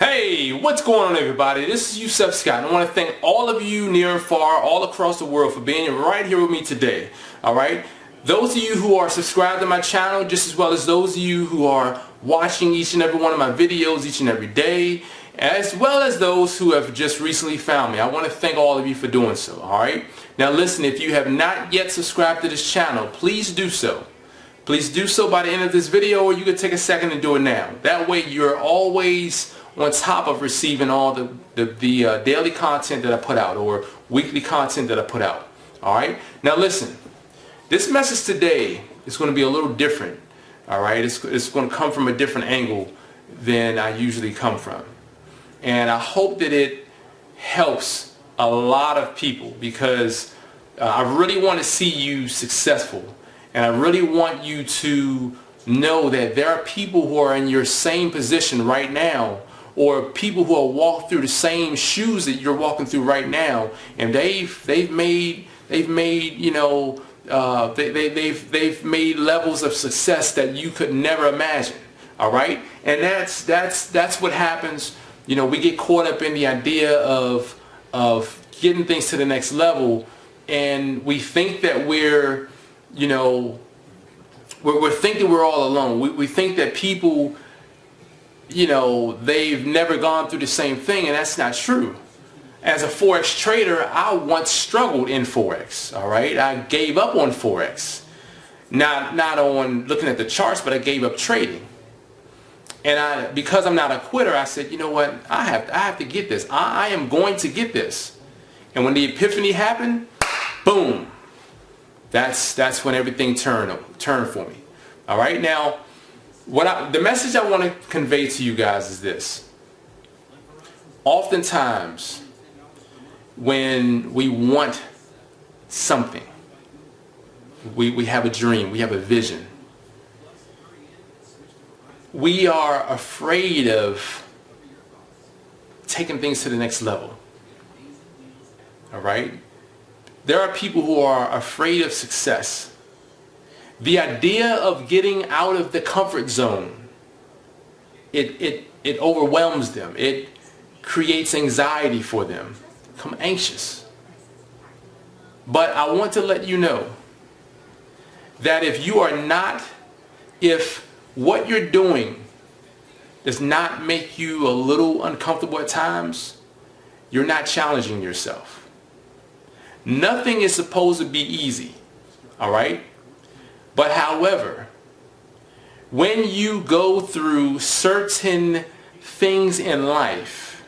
Hey, what's going on, everybody? This is Yusef Scott. I want to thank all of you near and far, all across the world, for being right here with me today. Alright? Those of you who are subscribed to my channel, just as well as those of you who are watching each and every one of my videos each and every day, as well as those who have just recently found me. I want to thank all of you for doing so. Alright? Now listen, if you have not yet subscribed to this channel, please do so. Please do so by the end of this video, or you can take a second and do it now. That way you're always on top of receiving all the daily content that I put out, or weekly content that I put out. Alright? Now listen, this message today is going to be a little different. Alright? It's going to come from a different angle than I usually come from. And I hope that it helps a lot of people, because I really want to see you successful. And I really want you to know that there are people who are in your same position right now, or people who are walking through the same shoes that you're walking through right now, and they've made levels of success that you could never imagine. All right, and that's what happens. You know, we get caught up in the idea of getting things to the next level, and we think that we're thinking we're all alone. We think that people, they've never gone through the same thing, and that's not true. As a Forex trader, I once struggled in Forex, all right? I gave up on Forex. Not on looking at the charts, but I gave up trading. And because I'm not a quitter, I said, you know what? I have to get this. I am going to get this. And when the epiphany happened, boom. That's when everything turned for me. All right, now the message I want to convey to you guys is this. Oftentimes, when we want something, we have a dream, we have a vision, we are afraid of taking things to the next level. All right? There are people who are afraid of success. The idea of getting out of the comfort zone, it overwhelms them. It creates anxiety for them. Become anxious. But I want to let you know that if what you're doing does not make you a little uncomfortable at times, you're not challenging yourself. Nothing is supposed to be easy, all right? But however, when you go through certain things in life,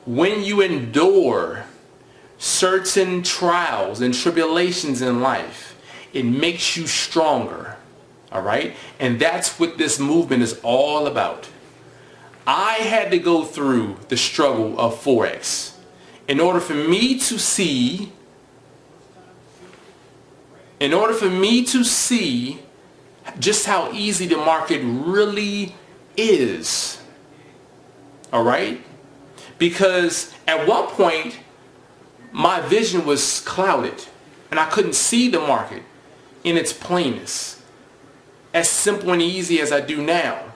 when you endure certain trials and tribulations in life, it makes you stronger, all right? And that's what this movement is all about. I had to go through the struggle of Forex in order for me to see just how easy the market really is. All right? Because at one point, my vision was clouded, and I couldn't see the market in its plainness, as simple and easy as I do now.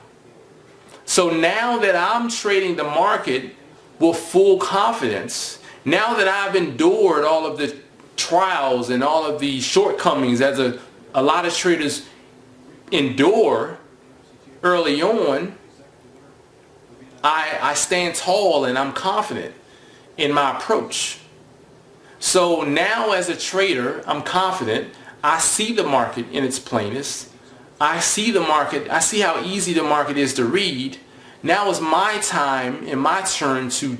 So now that I'm trading the market with full confidence, now that I've endured all of the trials and all of the shortcomings as a lot of traders endure early on, I stand tall and I'm confident in my approach. So now as a trader, I'm confident. I see the market in its plainness. I see the market. I see how easy the market is to read. Now is my time and my turn to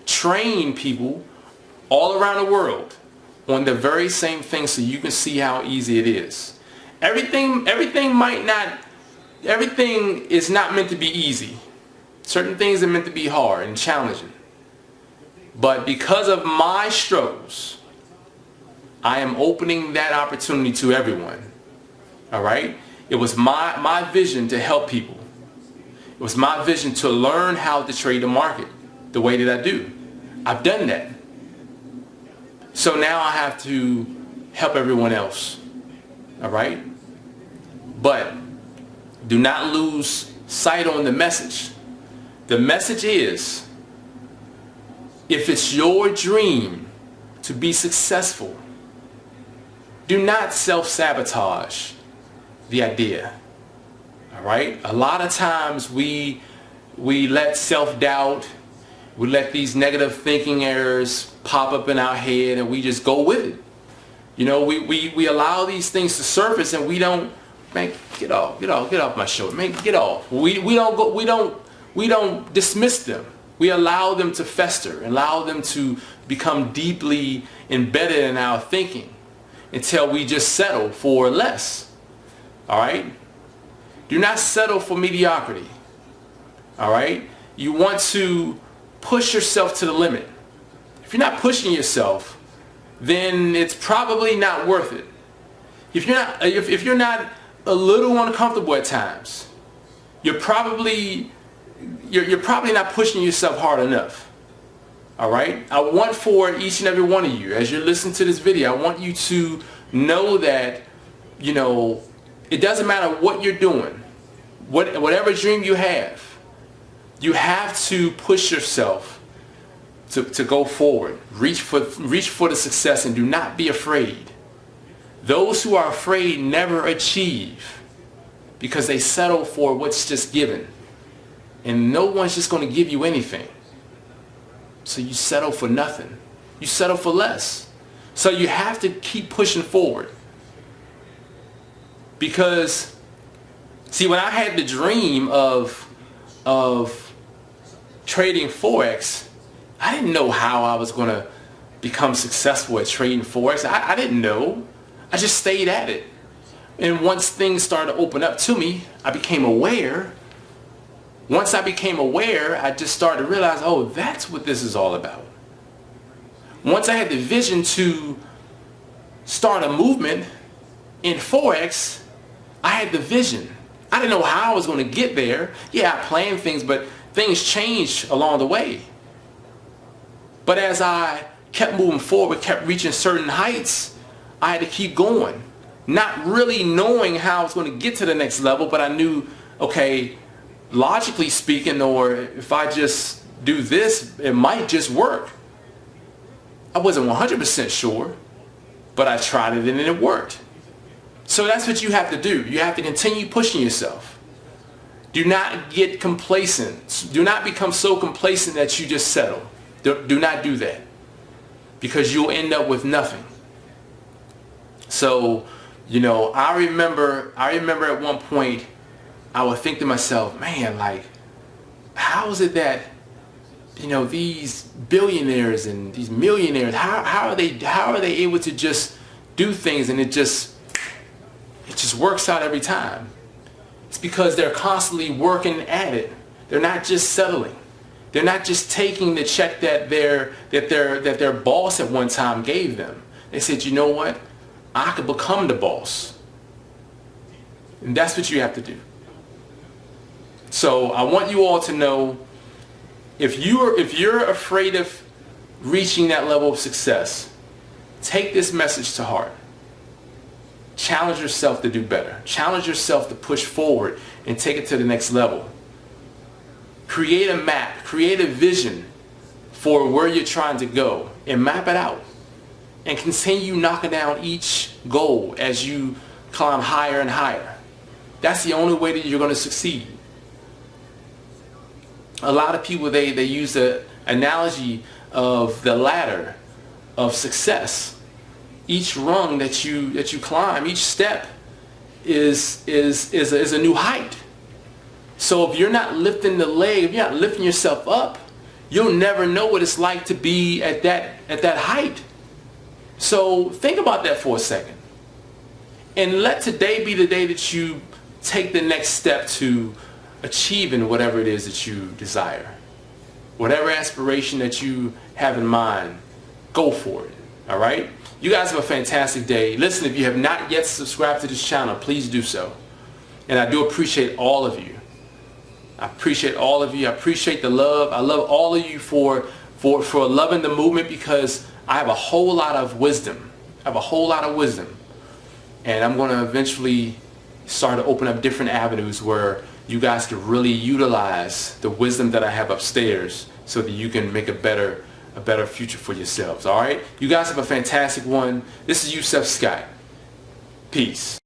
train people all around the world on the very same thing, so you can see how easy it is. Everything is not meant to be easy. Certain things are meant to be hard and challenging. But because of my struggles, I am opening that opportunity to everyone. All right? It was my vision to help people. It was my vision to learn how to trade the market the way that I do. I've done that. So now I have to help everyone else. All right? But do not lose sight on the message. The message is, if it's your dream to be successful, do not self-sabotage the idea. All right? A lot of times we let self-doubt, we let these negative thinking errors pop up in our head, and we just go with it. You know, we allow these things to surface, and we don't, man, get off my shoulder, man, get off. We don't dismiss them. We allow them to fester, allow them to become deeply embedded in our thinking until we just settle for less. All right? Do not settle for mediocrity. All right? You want to push yourself to the limit. If you're not pushing yourself, then it's probably not worth it. If you're not a little uncomfortable at times, you're probably not pushing yourself hard enough. All right? I want for each and every one of you, as you're listening to this video, I want you to know that, you know, it doesn't matter what you're doing, whatever dream you have to push yourself to go forward. Reach for the success, and do not be afraid. Those who are afraid never achieve, because they settle for what's just given. And no one's just going to give you anything. So you settle for nothing. You settle for less. So you have to keep pushing forward. Because, see, when I had the dream of trading Forex, I didn't know how I was going to become successful at trading Forex. I didn't know. I just stayed at it. And once things started to open up to me, I became aware. Once I became aware, I just started to realize, oh, that's what this is all about. Once I had the vision to start a movement in Forex, I had the vision. I didn't know how I was going to get there. Yeah, I planned things, but things changed along the way. But as I kept moving forward, kept reaching certain heights, I had to keep going. Not really knowing how I was going to get to the next level, but I knew, okay, logically speaking, or if I just do this, it might just work. I wasn't 100% sure, but I tried it and it worked. So that's what you have to do. You have to continue pushing yourself. Do not get complacent. Do not become so complacent that you just settle. Do not do that, because you'll end up with nothing. So, you know, I remember at one point I would think to myself, man, like, how is it that, you know, these billionaires and these millionaires, how are they able to just do things and it just works out every time? It's because they're constantly working at it. They're not just settling. They're not just taking the check that their boss at one time gave them. They said, you know what? I could become the boss. And that's what you have to do. So I want you all to know, if you're afraid of reaching that level of success, take this message to heart. Challenge yourself to do better. Challenge yourself to push forward and take it to the next level. Create a map, create a vision for where you're trying to go, and map it out. And continue knocking down each goal as you climb higher and higher. That's the only way that you're going to succeed. A lot of people, they use the analogy of the ladder of success. Each rung that you climb, each step is a new height. So if you're not lifting the leg, if you're not lifting yourself up, you'll never know what it's like to be at that height. So think about that for a second. And let today be the day that you take the next step to achieving whatever it is that you desire. Whatever aspiration that you have in mind, go for it. All right? You guys have a fantastic day. Listen, if you have not yet subscribed to this channel, please do so. And I do appreciate all of you. I appreciate all of you. I appreciate the love. I love all of you for loving the movement, because I have a whole lot of wisdom. I have a whole lot of wisdom. And I'm going to eventually start to open up different avenues where you guys can really utilize the wisdom that I have upstairs so that you can make a better future for yourselves. All right? You guys have a fantastic one. This is Yusef Scott. Peace.